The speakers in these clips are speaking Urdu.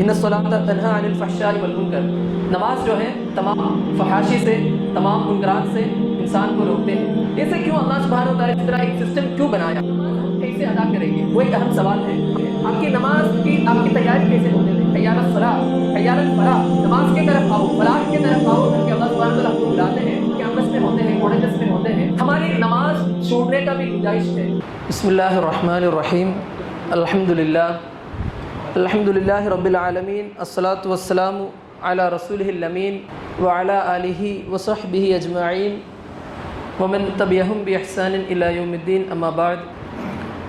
ان الصلاۃ تنہا عن الفحشاء والمنکر، نماز جو ہے تمام فحاشی سے، تمام منکرات سے انسان کو روکتے ہیں۔ ایسے کیوں اللہ سبحانہ وتعالیٰ اس طرح ایک سسٹم کیوں بنایا؟ ہم کیسے ادا کریں گے؟ وہ ایک اہم سوال ہے۔ آپ کی نماز کی آپ کی تیاری کیسے ہونے دیں؟ حی علی الصلاۃ، حی علی الفلاح، نماز کی طرف آؤ، فلاح کی طرف آؤ، کیونکہ اللہ سبحانہ وتعالیٰ ہم کو بلاتے ہیں، قیامت میں ہوتے ہیں، کوڑے میں ہوتے ہیں، ہماری نماز چھوڑنے کا بھی گنجائش ہے۔ بسم اللہ الرحمن الرحیم، الحمدللہ الحمدللہ رب العالمین، الصلاۃ والسلام علی رسولہ الامین وعلی آلہ وصحبہ اجمعین ومن تبعہم بإحسان الی یوم الدین، اما بعد۔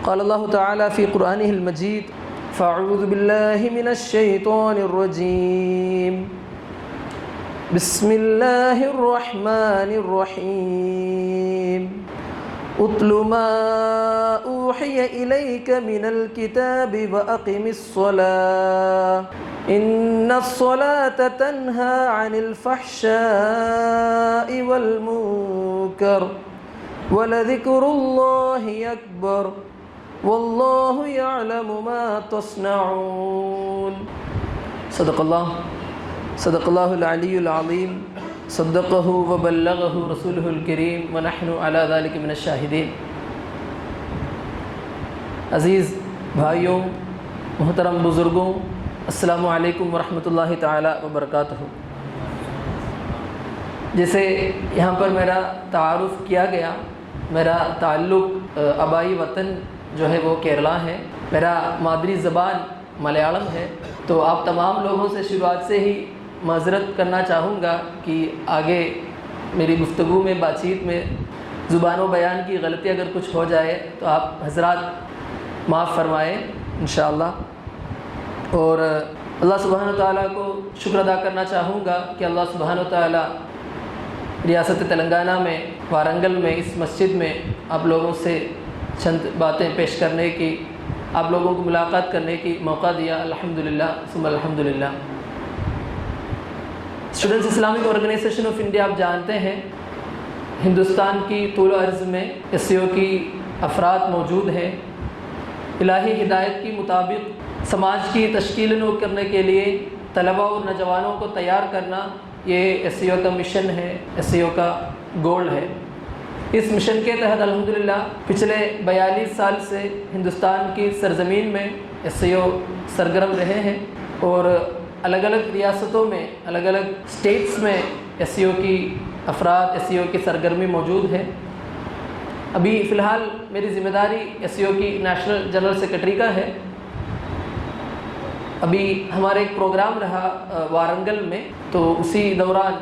قال اللہ تعالی فی قرآنہ المجید فاعوذ باللہ من الشیطان الرجیم، بسم اللہ الرحمن الرحیم، اتل ما اوحی الیک من الکتاب واقم الصلاۃ ان الصلاۃ تنہی عن الفحشاء والمنکر ولذکر اللہ اکبر واللہ یعلم ما تصنعون۔ صدق اللہ العلی العظیم، صدقہ وبلغہ رسولہ الکریم ونحن علی ذلک من الشاہدین۔ عزیز بھائیوں، محترم بزرگوں، السلام علیکم ورحمۃ اللہ تعالی وبرکاتہ۔ جیسے یہاں پر میرا تعارف کیا گیا، میرا تعلق آبائی وطن جو ہے وہ کیرلا ہے، میرا مادری زبان ملیالم ہے، تو آپ تمام لوگوں سے شروعات سے ہی معذرت کرنا چاہوں گا کہ آگے میری گفتگو میں، بات چیت میں زبان و بیان کی غلطی اگر کچھ ہو جائے تو آپ حضرات معاف فرمائیں انشاءاللہ۔ اور اللہ سبحانہ وتعالیٰ کو شکر ادا کرنا چاہوں گا کہ اللہ سبحانہ وتعالیٰ ریاست تلنگانہ میں وارنگل میں اس مسجد میں آپ لوگوں سے چند باتیں پیش کرنے کی، آپ لوگوں کو ملاقات کرنے کی موقع دیا، الحمدللہ ثم الحمدللہ۔ Students Islamic Organisation of India آپ جانتے ہیں، ہندوستان کی طول و عرض میں SCO کی افراد موجود ہیں۔ الہی ہدایت کے مطابق سماج کی تشکیل نو کرنے کے لیے طلباء اور نوجوانوں کو تیار کرنا یہ SCO کا مشن ہے، SCO کا گول ہے۔ اس مشن کے تحت الحمدللہ پچھلے 42 سال سے ہندوستان کی سرزمین میں SCO سرگرم رہے ہیں، اور الگ الگ ریاستوں میں، الگ الگ اسٹیٹس میں SCO کی افراد، SCO کی سرگرمی موجود ہے۔ ابھی فی الحال میری ذمہ داری SCO کی نیشنل جنرل سیکرٹری کا ہے۔ ابھی ہمارا ایک پروگرام رہا وارنگل میں، تو اسی دوران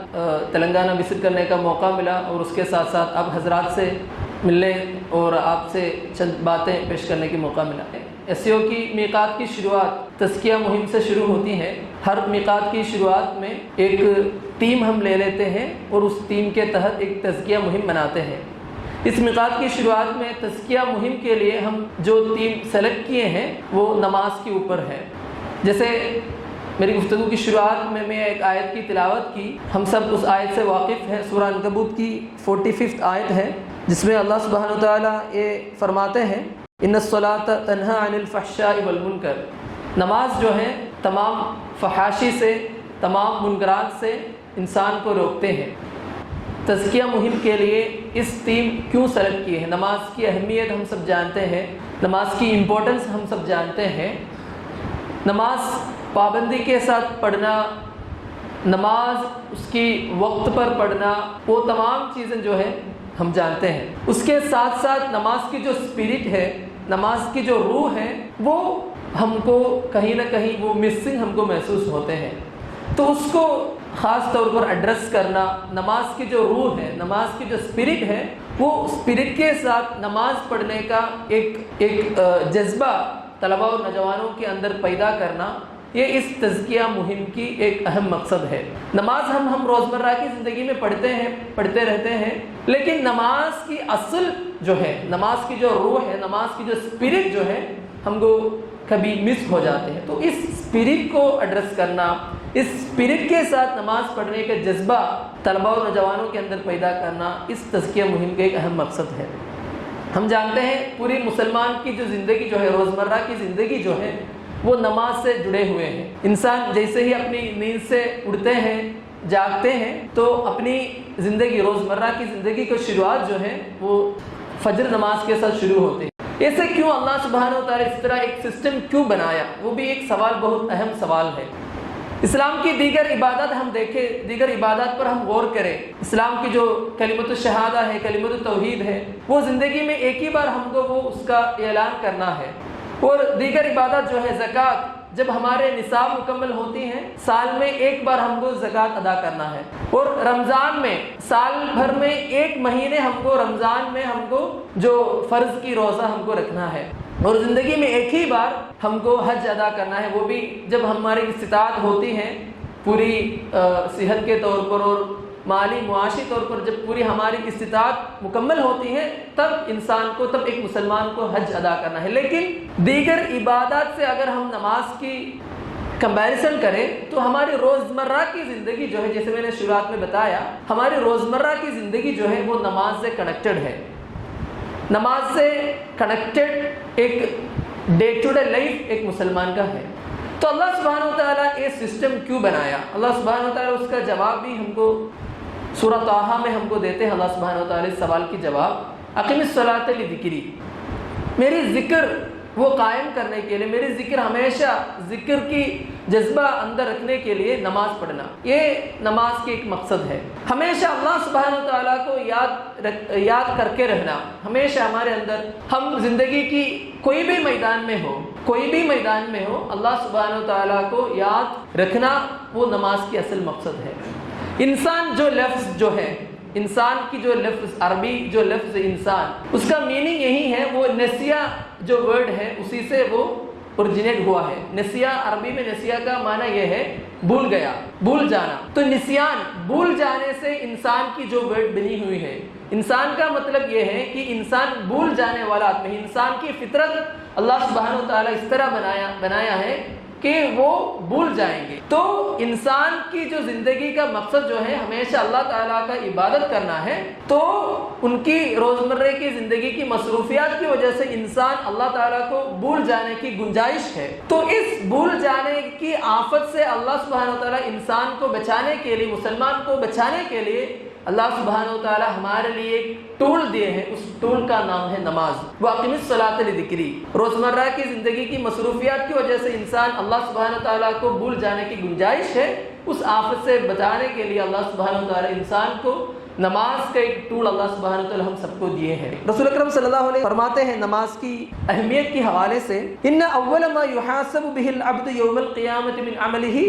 تلنگانہ وزٹ کرنے کا موقع ملا، اور اس کے ساتھ ساتھ آپ حضرات سے ملنے اور آپ سے چند باتیں پیش کرنے کی موقع ملا ہے۔ SCO کی میقات کی شروعات تزکیہ مہم سے شروع ہوتی ہے۔ ہر میقات کی شروعات میں ایک ٹیم ہم لے لیتے ہیں اور اس ٹیم کے تحت ایک تزکیہ مہم بناتے ہیں۔ اس میقات کی شروعات میں تزکیہ مہم کے لیے ہم جو ٹیم سلیکٹ کیے ہیں وہ نماز کے اوپر ہے۔ جیسے میری گفتگو کی شروعات میں ایک آیت کی تلاوت کی، ہم سب اس آیت سے واقف ہیں، سورہ عنکبوت کی 45 آیت ہے، جس میں اللہ سبحانہ وتعالیٰ یہ فرماتے ہیں ان الصلاۃ تنہی عن الفحشاء والمنکر، نماز جو ہے تمام فحاشی سے، تمام منکرات سے انسان کو روکتے ہیں۔ تزکیہ مہم کے لیے اس ٹیم کیوں سلیکٹ کی ہے؟ نماز کی اہمیت ہم سب جانتے ہیں، نماز کی امپورٹنس ہم سب جانتے ہیں۔ نماز پابندی کے ساتھ پڑھنا، نماز اس کی وقت پر پڑھنا، وہ تمام چیزیں جو ہے ہم جانتے ہیں۔ اس کے ساتھ ساتھ نماز کی جو اسپرٹ ہے، نماز کی جو روح ہے، وہ ہم کو کہیں نہ کہیں وہ مسنگ ہم کو محسوس ہوتے ہیں۔ تو اس کو خاص طور پر ایڈریس کرنا، نماز کی جو روح ہے، نماز کی جو اسپرٹ ہے، وہ اسپرٹ کے ساتھ نماز پڑھنے کا ایک جذبہ طلباء اور نوجوانوں کے اندر پیدا کرنا، یہ اس تزکیہ مہم کی ایک اہم مقصد ہے۔ نماز ہم روزمرہ کی زندگی میں پڑھتے رہتے ہیں، لیکن نماز کی اصل جو ہے، نماز کی جو روح ہے، نماز کی جو اسپرٹ جو ہے، ہم کو کبھی مس ہو جاتے ہیں۔ تو اس اسپرٹ کو ایڈریس کرنا، اس اسپرٹ کے ساتھ نماز پڑھنے کا جذبہ طلباء اور نوجوانوں کے اندر پیدا کرنا، اس تزکیہ مہم کا ایک اہم مقصد ہے۔ ہم جانتے ہیں پوری مسلمان کی جو زندگی جو ہے، روزمرہ کی زندگی جو ہے، وہ نماز سے جڑے ہوئے ہیں۔ انسان جیسے ہی اپنی نیند سے اٹھتے ہیں، جاگتے ہیں، تو اپنی زندگی، روزمرہ کی زندگی کی شروعات جو ہے وہ فجر نماز کے ساتھ شروع ہوتے ہیں۔ ایسے کیوں اللہ سبحانہ و تعالیٰ اس طرح ایک سسٹم کیوں بنایا، وہ بھی ایک سوال، بہت اہم سوال ہے۔ اسلام کی دیگر عبادات ہم دیکھیں، دیگر عبادات پر ہم غور کریں، اسلام کی جو کلمۃ الشہادہ ہے، کلمۃ التوحید ہے، وہ زندگی میں ایک ہی بار ہم کو وہ اس کا اعلان کرنا ہے۔ اور دیگر عبادت جو ہے زکوٰۃ، جب ہمارے نصاب مکمل ہوتی ہیں، سال میں ایک بار ہم کو زکوٰۃ ادا کرنا ہے۔ اور رمضان میں سال بھر میں ایک مہینے ہم کو، رمضان میں ہم کو جو فرض کی روزہ ہم کو رکھنا ہے۔ اور زندگی میں ایک ہی بار ہم کو حج ادا کرنا ہے، وہ بھی جب ہماری استطاعت ہوتی ہے، پوری صحت کے طور پر اور مالی معاشی طور پر جب پوری ہماری استطاعت مکمل ہوتی ہے، تب انسان کو، تب ایک مسلمان کو حج ادا کرنا ہے۔ لیکن دیگر عبادات سے اگر ہم نماز کی کمپیریزن کریں تو ہماری روزمرہ کی زندگی جو ہے، جیسے میں نے شروعات میں بتایا، ہماری روزمرہ کی زندگی جو ہے وہ نماز سے کنیکٹڈ ہے۔ نماز سے کنیکٹڈ ایک ڈے ٹو ڈے لائف ایک مسلمان کا ہے۔ تو اللہ سبحانہ و تعالیٰ یہ سسٹم کیوں بنایا؟ اللہ سبحانہ و تعالیٰ اس کا جواب بھی ہم کو سورہ طٰہٰ میں ہم کو دیتے ہیں۔ اللہ سبحانہ و تعالیٰ اس سوال کی جواب، اقم الصلاۃ لذکری، میری ذکر وہ قائم کرنے کے لیے، میری ذکر ہمیشہ ذکر کی جذبہ اندر رکھنے کے لیے نماز پڑھنا، یہ نماز کی ایک مقصد ہے۔ ہمیشہ اللہ سبحانہ و تعالیٰ کو یاد کر کے رہنا، ہمیشہ ہمارے اندر، ہم زندگی کی کوئی بھی میدان میں ہو، کوئی بھی میدان میں ہو، اللہ سبحانہ و تعالیٰ کو یاد رکھنا وہ نماز کی اصل مقصد ہے۔ انسان جو لفظ جو ہے، انسان کی جو لفظ، عربی جو لفظ انسان، اس کا میننگ یہی ہے، وہ نسیہ جو ورڈ ہے اسی سے وہ اوریجنیٹ ہوا ہے۔ نسیہ، عربی میں نسیہ کا معنی یہ ہے بھول گیا، بھول جانا۔ تو نسیان، بھول جانے سے انسان کی جو ورڈ بنی ہوئی ہے، انسان کا مطلب یہ ہے کہ انسان بھول جانے والا آدمی ہے۔ انسان کی فطرت اللہ سبحانہ و تعالیٰ اس طرح بنایا ہے کہ وہ بھول جائیں گے۔ تو انسان کی جو زندگی کا مقصد جو ہے ہمیشہ اللہ تعالیٰ کا عبادت کرنا ہے، تو ان کی روزمرہ کی زندگی کی مصروفیات کی وجہ سے انسان اللہ تعالیٰ کو بھول جانے کی گنجائش ہے۔ تو اس بھول جانے کی آفت سے اللہ سبحانہ و تعالیٰ انسان کو بچانے کے لیے، مسلمان کو بچانے کے لیے اللہ سبحانہ و تعالیٰ ہمارے لیے ایک ٹول دیے ہیں، اس ٹول کا نام ہے نماز۔ وَأَقِمِ الصَّلَاةَ لِذِكْرِی، روزمرہ کی زندگی کی مصروفیات کی وجہ سے انسان اللہ سبحانہ و تعالیٰ کو بھول جانے کی گنجائش ہے، اس آفت سے بچانے کے لیے اللہ سبحانہ و تعالیٰ انسان کو نماز کا ایک ٹول اللہ سبحانہ و تعالیٰ ہم سب کو دیے ہیں۔ رسول اکرم صلی اللہ علیہ وسلم فرماتے ہیں نماز کی اہمیت کے حوالے سے، ان اول ما یحاسب به العبد یوم القیامۃ من عملہ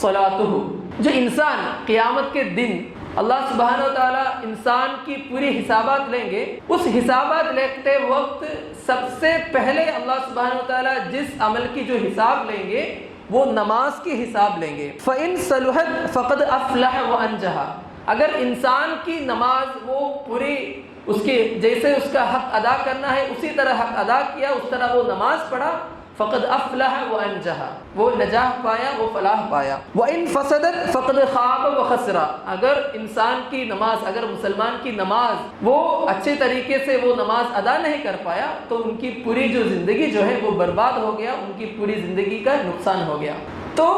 صلاۃہ، جو انسان قیامت کے دن اللہ سبحانہ و تعالیٰ انسان کی پوری حسابات لیں گے، اس حسابات لیتے وقت سب سے پہلے اللہ سبحانہ و تعالیٰ جس عمل کی جو حساب لیں گے وہ نماز کی حساب لیں گے۔ فَإِن صَلُحَتْ فَقَدْ أَفْلَحَ وَأَنجَحَ، اگر انسان کی نماز وہ پوری، اس کے جیسے اس کا حق ادا کرنا ہے اسی طرح حق ادا کیا، اس طرح وہ نماز پڑھا، فقد افلح وانجح، وہ نجاح پایا، وہ فلاح پایا۔ وان فسدت فقد خاب وخسر، اگر انسان کی نماز، اگر مسلمان کی نماز وہ اچھے طریقے سے وہ نماز ادا نہیں کر پایا تو ان کی پوری جو زندگی جو ہے وہ برباد ہو گیا، ان کی پوری زندگی کا نقصان ہو گیا۔ تو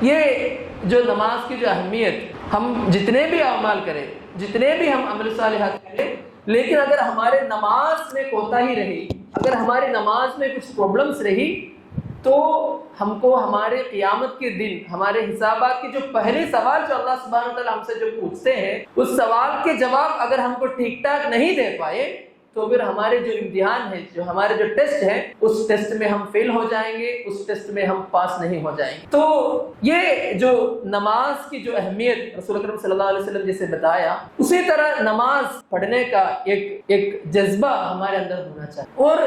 یہ جو نماز کی جو اہمیت، ہم جتنے بھی اعمال کریں، جتنے بھی ہم عمل صالحات کریں، لیکن اگر ہمارے نماز میں کوتاہی رہی، اگر ہماری نماز میں کچھ پرابلمس رہی، تو ہم کو ہمارے قیامت کے دن ہمارے حسابات کی جو پہلے سوال جو اللہ سبحانہ وتعالیٰ ہم سے جو پوچھتے ہیں، اس سوال کے جواب اگر ہم کو ٹھیک ٹھاک نہیں دے پائے تو پھر ہمارے جو امتحان ہے، جو ہمارے جو ٹیسٹ ہے، اس ٹیسٹ میں ہم فیل ہو جائیں گے، اس ٹیسٹ میں ہم پاس نہیں ہو جائیں گے۔ تو یہ جو نماز کی جو اہمیت رسول اکرم صلی اللہ علیہ وسلم جیسے بتایا، اسی طرح نماز پڑھنے کا ایک جذبہ ہمارے اندر ہونا چاہیے۔ اور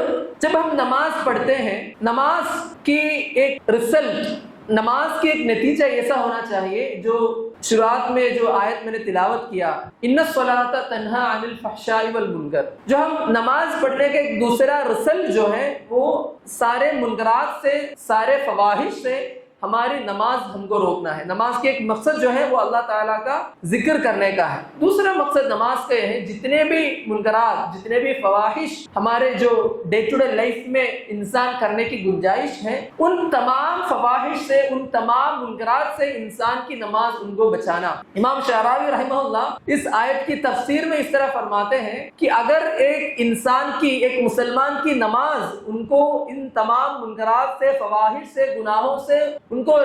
جب ہم نماز پڑھتے ہیں، نماز کی ایک رزلٹ، نماز کی ایک نتیجہ ایسا ہونا چاہیے جو شروعات میں جو آیت میں نے تلاوت کیا، ان الصلاۃ تنہا عن الفحشاء والمنکر، جو ہم نماز پڑھنے کا ایک دوسرا رسل جو ہے وہ سارے منکرات سے، سارے فواحش سے ہماری نماز ہم کو روکنا ہے. نماز کے ایک مقصد جو ہے وہ اللہ تعالیٰ کا ذکر کرنے کا ہے. دوسرا مقصد نماز کا یہ ہے جتنے بھی منکرات، جتنے بھی فواحش ہمارے جو ڈے ٹو ڈے لائف میں انسان کرنے کی گنجائش ہے، ان تمام فواحش سے، ان تمام منکرات سے انسان کی نماز ان کو بچانا. امام شعراوی رحمہ اللہ اس آیت کی تفسیر میں اس طرح فرماتے ہیں کہ اگر ایک انسان کی، ایک مسلمان کی نماز ان کو ان تمام منکرات سے، فواحش سے، گناہوں سے ان کو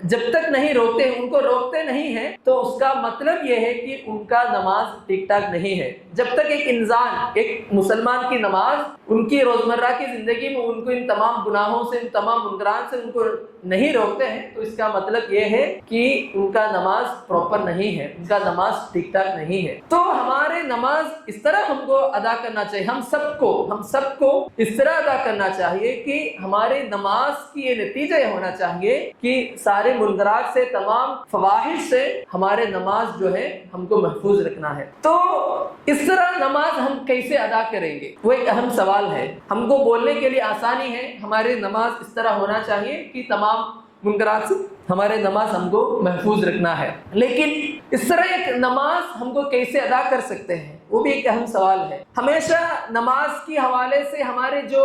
جب تک نہیں روکتے ہیں، ان کو روکتے نہیں ہیں، تو اس کا مطلب یہ ہے کہ ان کا نماز ٹھیک ٹھاک نہیں ہے. جب تک ایک انسان، ایک مسلمان کی نماز ان کی روزمرہ کی زندگی میں ان کو ان تمام گناہوں سے، ان تمام منکرات سے ان کو نہیں روکتے ہیں، تو اس کا مطلب یہ ہے کہ ان کا نماز پراپر نہیں ہے، ان کا نماز ٹھیک ٹھاک نہیں ہے. تو ہمارے نماز اس طرح ہم کو ادا کرنا چاہیے، ہم سب کو اس طرح ادا کرنا چاہیے کہ ہماری نماز کی یہ نتیجہ یہ ہونا چاہیے کہ سارے منکرات سے، تمام فواحش سے ہمارے نماز جو ہے ہم کو محفوظ رکھنا ہے. تو اس طرح نماز ہم کیسے ادا کریں گے، وہ ایک اہم سوال ہے. ہم کو بولنے کے لیے آسانی ہے، ہماری نماز اس طرح ہونا چاہیے کہ تمام منکرات سے ہمارے نماز ہم کو محفوظ رکھنا ہے. لیکن اس طرح ایک نماز ہم کو کیسے ادا کر سکتے ہیں، وہ بھی ایک اہم سوال ہے. ہمیشہ نماز کی حوالے سے ہمارے جو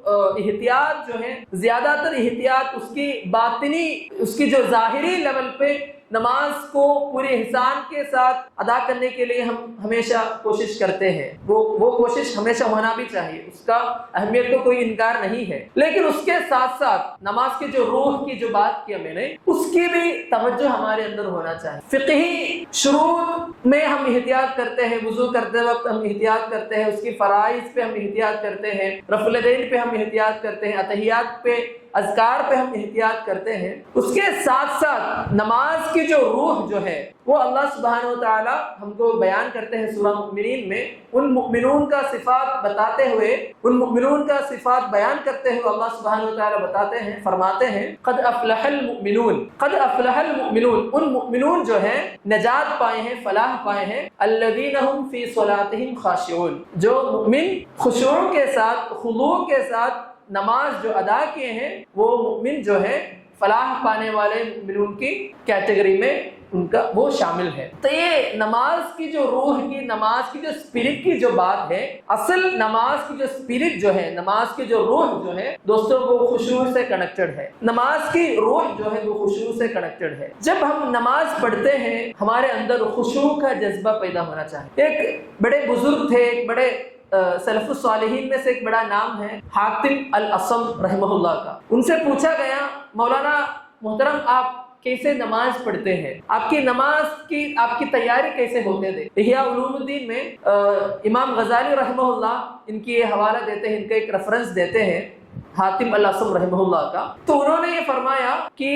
احتیاط جو ہے، زیادہ تر احتیاط اس کی باطنی، اس کی جو ظاہری لیول پہ نماز کو پورے احسان کے ساتھ ادا کرنے کے لیے ہم ہمیشہ کوشش کرتے ہیں. وہ کوشش ہمیشہ ہونا بھی چاہیے، اس کا اہمیت کو کوئی انکار نہیں ہے. لیکن اس کے ساتھ ساتھ نماز کی جو روح کی جو بات کیا میں نے، اس کی بھی توجہ ہمارے اندر ہونا چاہیے. فقہی شروط میں ہم احتیاط کرتے ہیں، وضو کرتے وقت ہم احتیاط کرتے ہیں، اس کی فرائض پہ ہم احتیاط کرتے ہیں، رفع الیدین پہ ہم احتیاط کرتے ہیں، اتحیات پہ، اذکار پہ ہم احتیاط کرتے ہیں. اس کے ساتھ ساتھ نماز کی جو روح جو ہے وہ اللہ سبحانہ و تعالی ہم کو بیان کرتے ہیں سورہ مؤمنین میں. ان مؤمنون کا صفات بتاتے ہوئے، ان مؤمنون کا صفات بیان کرتے ہوئے اللہ سبحانہ و تعالی بتاتے ہیں، فرماتے ہیں قد افلح المؤمنون، قد افلح المؤمنون. ان مؤمنون جو ہیں نجات پائے ہیں، فلاح پائے ہیں. الذین هم فی صلاتهم خاشعون، جو مؤمن خشوع کے ساتھ، خضوع کے ساتھ نماز جو ادا کیے ہیں، وہ مؤمن جو ہے فلاح پانے والے مؤمنون کی کیٹیگری میں ان کا وہ شامل ہے. تو یہ نماز کی جو روح کی، نماز کی جو اسپرٹ کی جو بات ہے، اصل نماز کی جو اسپرٹ جو ہے، نماز کی جو روح جو ہے دوستوں، وہ خشوع سے کنیکٹڈ ہے. نماز کی روح جو ہے وہ خشوع سے کنیکٹڈ ہے. جب ہم نماز پڑھتے ہیں ہمارے اندر خشوع کا جذبہ پیدا ہونا چاہیے. ایک بڑے بزرگ تھے، ایک بڑے سلف الصالحین میں سے ایک بڑا نام ہے حاتم الاصم رحمہ اللہ کا. ان سے پوچھا گیا مولانا محترم آپ کیسے نماز پڑھتے ہیں، آپ کی نماز کی آپ کی تیاری کیسے ہوتے تھے. احیاء علوم الدین میں امام غزالی رحمہ اللہ ان کی یہ حوالہ دیتے ہیں، ان کا ایک ریفرنس دیتے ہیں حاتم الاصم رحمہ اللہ کا. تو انہوں نے یہ فرمایا کہ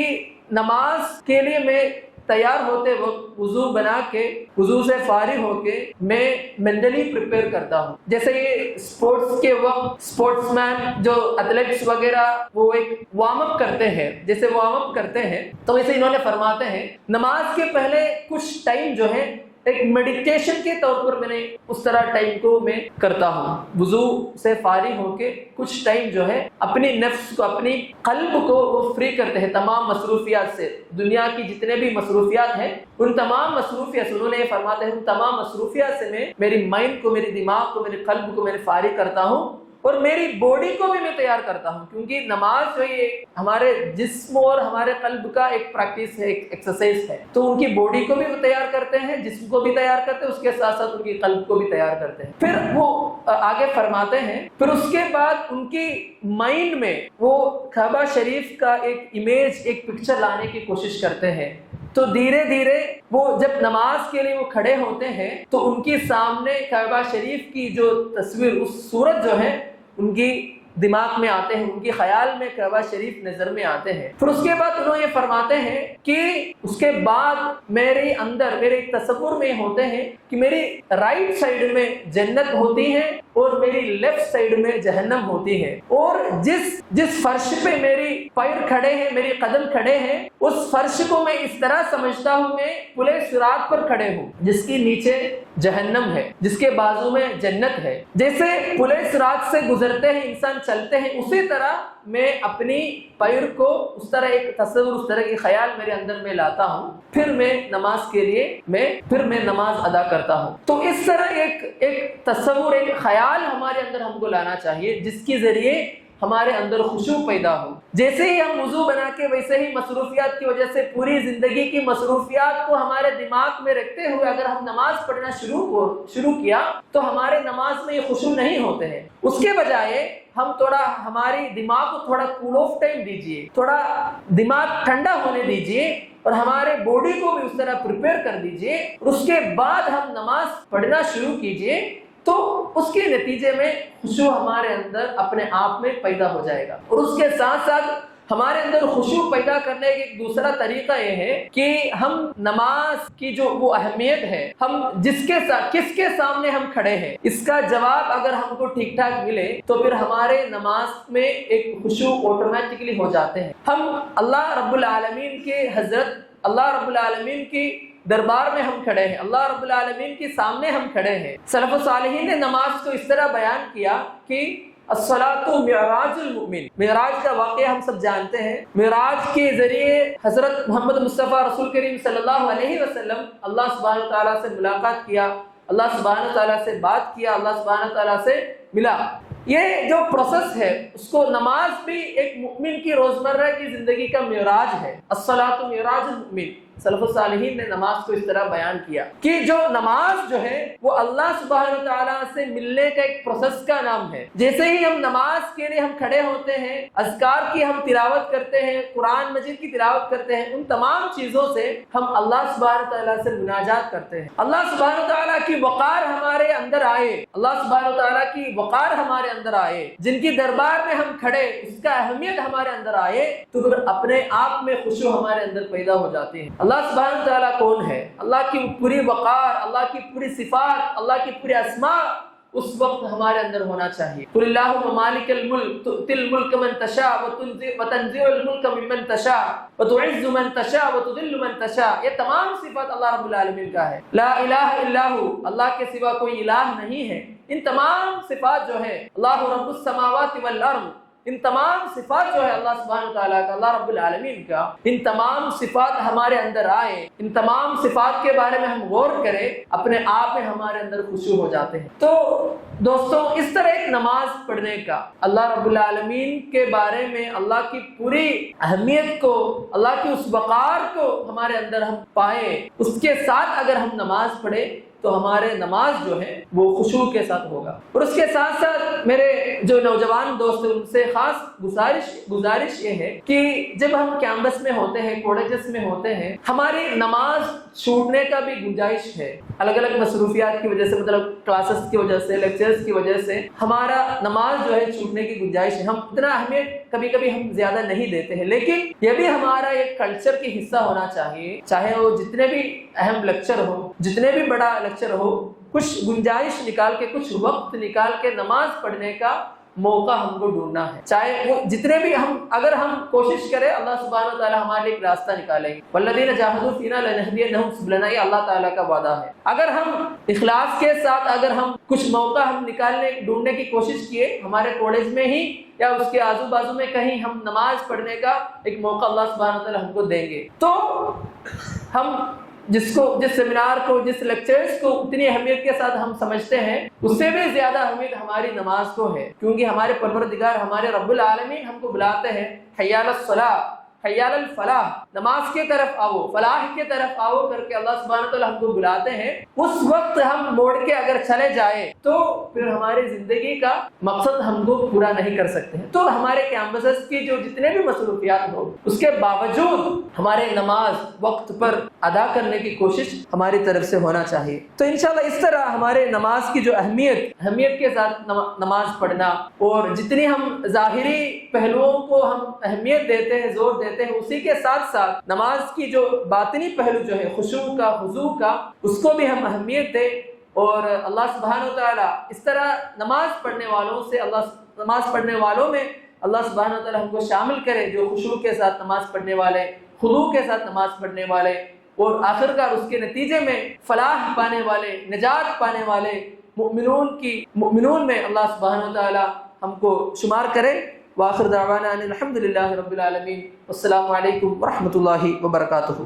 نماز کے لیے میں تیار ہوتے وقت وضو بنا کے، وضو سے فارغ ہو کے میں مینٹلی پریپیئر کرتا ہوں. جیسے یہ اسپورٹس کے وقت اسپورٹس مین جو ایتھلیٹس وغیرہ وہ ایک وارم اپ کرتے ہیں، جیسے وارم اپ کرتے ہیں، تو ویسے انہوں نے فرماتے ہیں نماز کے پہلے کچھ ٹائم جو ہے ایک میڈیٹیشن کے طور پر میں نے اس طرح ٹائم کو میں کرتا ہوں. وضو سے فارغ ہو کے کچھ ٹائم جو ہے اپنی نفس کو، اپنی قلب کو وہ فری کرتے ہیں تمام مصروفیات سے. دنیا کی جتنے بھی مصروفیات ہیں ان تمام مصروفیات، انہوں نے یہ فرماتے ہیں ان تمام مصروفیات سے میں میری مائنڈ کو، میری دماغ کو، میرے قلب کو میں فارغ کرتا ہوں اور میری باڈی کو بھی میں تیار کرتا ہوں. کیونکہ نماز جو ہے ہمارے جسم اور ہمارے قلب کا ایک پریکٹس ہے، ایک ایکسرسائز ہے. تو ان کی باڈی کو بھی وہ تیار کرتے ہیں، جسم کو بھی تیار کرتے ہیں، اس کے ساتھ ساتھ ان کی قلب کو بھی تیار کرتے ہیں. پھر وہ آگے فرماتے ہیں پھر اس کے بعد ان کی مائنڈ میں وہ کعبہ شریف کا ایک امیج، ایک پکچر لانے کی کوشش کرتے ہیں. تو دھیرے دھیرے وہ جب نماز کے لیے وہ کھڑے ہوتے ہیں تو ان کے سامنے کعبہ شریف کی جو تصویر، اس صورت جو ہے ان کی دماغ میں آتے ہیں، ان کی خیال میں کعبہ شریف نظر میں آتے ہیں. پھر اس کے بعد انہوں یہ فرماتے ہیں کہ اس کے بعد میرے اندر، میرے تصور میں ہوتے ہیں کہ میری رائٹ سائڈ میں جنت ہوتی ہے اور میری لیفٹ سائڈ میں جہنم ہوتی ہے، اور جس فرش پہ میری پیر کھڑے ہیں، میری قدم کھڑے ہیں، اس فرش کو میں اس طرح سمجھتا ہوں میں پلے صراط پر کھڑے ہوں، جس کے نیچے جہنم ہے، جس کے بازو میں جنت ہے. جیسے پلے صراط سے گزرتے ہیں انسان چلتے ہیں، اسی طرح میں اپنی پیر کو اس طرح ایک تصور، اس طرح کی خیال میرے اندر میں لاتا ہوں، پھر میں نماز کے لیے میں نماز ادا کرتا ہوں۔ تو اس طرح ایک تصور، ایک خیال ہمارے اندر ہم کو لانا چاہیے جس کے ذریعے ہمارے اندر خشوع پیدا ہو۔ جیسے ہی ہم وضو بنا کے، ویسے ہی مصروفیات کی وجہ سے پوری زندگی کی مصروفیات کو ہمارے دماغ میں رکھتے ہوئے اگر ہم نماز پڑھنا شروع کیا تو ہمارے نماز میں یہ خشوع نہیں ہوتے ہیں۔ اس کے بجائے ہم تھوڑا ہماری دماغ کو تھوڑا کول آف ٹائم دیجیے، تھوڑا دماغ ٹھنڈا ہونے دیجیے اور ہمارے باڈی کو بھی اس طرح پریپیئر کر دیجیے، اور اس کے بعد ہم نماز پڑھنا شروع کیجیے، تو اس کے نتیجے میں خشوع ہمارے اندر اپنے آپ میں پیدا ہو جائے گا۔ اور اس کے ساتھ ساتھ ہمارے اندر خشوع پیدا کرنے کا ایک دوسرا طریقہ یہ ہے کہ ہم نماز کی جو وہ اہمیت ہے، ہم کس کے سامنے ہم کھڑے ہیں، اس کا جواب اگر ہم کو ٹھیک ٹھاک ملے تو پھر ہمارے نماز میں ایک خشوع آٹومیٹکلی ہو جاتے ہیں۔ ہم اللہ رب العالمین کے اللہ رب العالمین کی دربار میں ہم کھڑے ہیں، اللہ رب العالمین کے سامنے ہم کھڑے ہیں۔ سلف و صالحین نے نماز کو اس طرح بیان کیا کہ الصلاۃ معراج المؤمن، معراج کا واقعہ ہم سب جانتے ہیں۔ معراج کے ذریعے حضرت محمد مصطفیٰ رسول کریم صلی اللہ علیہ وسلم اللہ سبحانہ وتعالیٰ سے ملاقات کیا، اللہ سبحانہ وتعالیٰ سے بات کیا، اللہ سبحانہ وتعالیٰ سے ملا۔ یہ جو پروسیس ہے اس کو نماز بھی ایک مؤمن کی روزمرہ کی زندگی کا معراج ہے۔ الصلاۃ معراج المؤمن، سلف الصالحین نے نماز کو اس طرح بیان کیا کہ جو نماز جو ہے وہ اللہ سبحانہ وتعالیٰ سے ملنے کا ایک پروسیس کا نام ہے۔ جیسے ہی ہم نماز کے لیے ہم کھڑے ہوتے ہیں، اذکار کی ہم تلاوت کرتے ہیں، قرآن مجید کی تلاوت کرتے ہیں، ان تمام چیزوں سے ہم اللہ سبحانہ وتعالیٰ سے مناجات کرتے ہیں۔ اللہ سبحانہ وتعالیٰ کی وقار ہمارے اندر آئے، اللہ سبحانہ وتعالیٰ کی وقار ہمارے اندر آئے، جن کی دربار میں ہم کھڑے اس کا اہمیت ہمارے اندر آئے، تو پھر اپنے آپ میں خشوع ہمارے اندر پیدا ہو جاتی ہے۔ اللہ سبحانہ تعالیٰ کون ہے؟ اللہ کی پوری وقار، اللہ کی پوری صفات، اللہ کی پوری اسماء اس وقت ہمارے اندر ہونا چاہیے۔ قل اللہم مالک الملک تؤتی الملک من تشاء وتنزع الملک ممن تشاء وتعز من تشاء وتذل من تشاء، یہ تمام صفات اللہ رب العالمین کا ہے۔ لا الہ الا ہو، اللہ کے سوا کوئی الہ نہیں ہے۔ ان تمام صفات جو ہے اللہ رب السماوات والارض، ان تمام صفات جو ہے اللہ سبحانہ تعالیٰ کا، اللہ رب العالمین کا، ان تمام صفات ہمارے اندر آئے، ان تمام صفات کے بارے میں ہم غور کریں، اپنے آپ میں ہمارے اندر خشوع ہو جاتے ہیں۔ تو دوستوں، اس طرح ایک نماز پڑھنے کا، اللہ رب العالمین کے بارے میں اللہ کی پوری اہمیت کو، اللہ کی اس وقار کو ہمارے اندر ہم پائیں، اس کے ساتھ اگر ہم نماز پڑھیں تو ہمارے نماز جو ہے وہ خشوع کے ساتھ ہوگا۔ اور اس کے ساتھ ساتھ میرے جو نوجوان دوست ہیں ان سے خاص گزارش یہ ہے کہ جب ہم کیمپس میں ہوتے ہیں، کالجز میں ہوتے ہیں، ہماری نماز چھوٹنے کا بھی گنجائش ہے۔ الگ الگ مصروفیات کی وجہ سے، مطلب کلاسز کی وجہ سے، لیکچرز کی وجہ سے ہمارا نماز جو ہے چھوٹنے کی گنجائش ہے۔ ہم اتنا اہمیت کبھی کبھی ہم زیادہ نہیں دیتے ہیں، لیکن یہ بھی ہمارا ایک کلچر کی حصہ ہونا چاہیے، چاہے وہ جتنے بھی اہم لیکچر ہو، جتنے بھی بڑا لیکچر ہو، کچھ گنجائش نکال کے، کچھ وقت نکال کے نماز پڑھنے کا موقع ہم کو ڈھونڈنا ہے۔ چاہے وہ جتنے بھی اگر ہم کوشش کریں، اللہ سبحانہ و تعالیٰ ہمارے لیے ایک راستہ نکالیں گے۔ والذین جاہدوا فینا لنہدینہم سبلنا، یہ اللہ تعالیٰ کا وعدہ ہے۔ اگر ہم اخلاص کے ساتھ اگر ہم کچھ موقع ہم ڈھونڈنے کی کوشش کیے، ہمارے کالج میں ہی یا اس کے آزو بازو میں کہیں ہم نماز پڑھنے کا ایک موقع اللہ سبحانہ و تعالیٰ ہم کو دیں گے، تو ہم جس سیمینار کو، جس لیکچرز کو اتنی اہمیت کے ساتھ ہم سمجھتے ہیں، اس سے بھی زیادہ اہمیت ہماری نماز کو ہے، کیونکہ ہمارے پروردگار، ہمارے رب العالمین ہم کو بلاتے ہیں، حی علی الصلاۃ، حی علی الفلاح، نماز کی طرف آؤ، فلاح کی طرف آؤ کر کے اللہ سبحانہ تعالیٰ ہم کو بلاتے ہیں۔ اس وقت ہم موڑ کے اگر چلے جائیں تو پھر ہماری زندگی کا مقصد ہم کو پورا نہیں کر سکتے ہیں۔ تو ہمارے کیمپسز کی جو جتنے بھی مصروفیات ہو، اس کے باوجود ہمارے نماز وقت پر ادا کرنے کی کوشش ہماری طرف سے ہونا چاہیے۔ تو انشاءاللہ اس طرح ہمارے نماز کی جو اہمیت کے ساتھ نماز پڑھنا، اور جتنی ہم ظاہری پہلوؤں کو ہم اہمیت دیتے ہیں، زور دیتے ہیں، اسی کے ساتھ ساتھ نماز کی جو باطنی پہلو جو ہے خشوع کا، خضوع کا، اس کو بھی ہم اہمیت دیں۔ اور اللہ سبحانہ و تعالیٰ اس طرح نماز پڑھنے والوں میں اللہ سبحانہ و تعالیٰ ہم کو شامل کرے، جو خشوع کے ساتھ نماز پڑھنے والے، خضوع کے ساتھ نماز پڑھنے والے، اور آخرکار اس کے نتیجے میں فلاح پانے والے، نجات پانے والے مومنون میں اللہ سبحانہ و تعالیٰ ہم کو شمار کرے۔ وآخر دعوانا ان الحمد للہ رب العالمین. السلام علیکم ورحمۃ اللہ وبرکاتہ.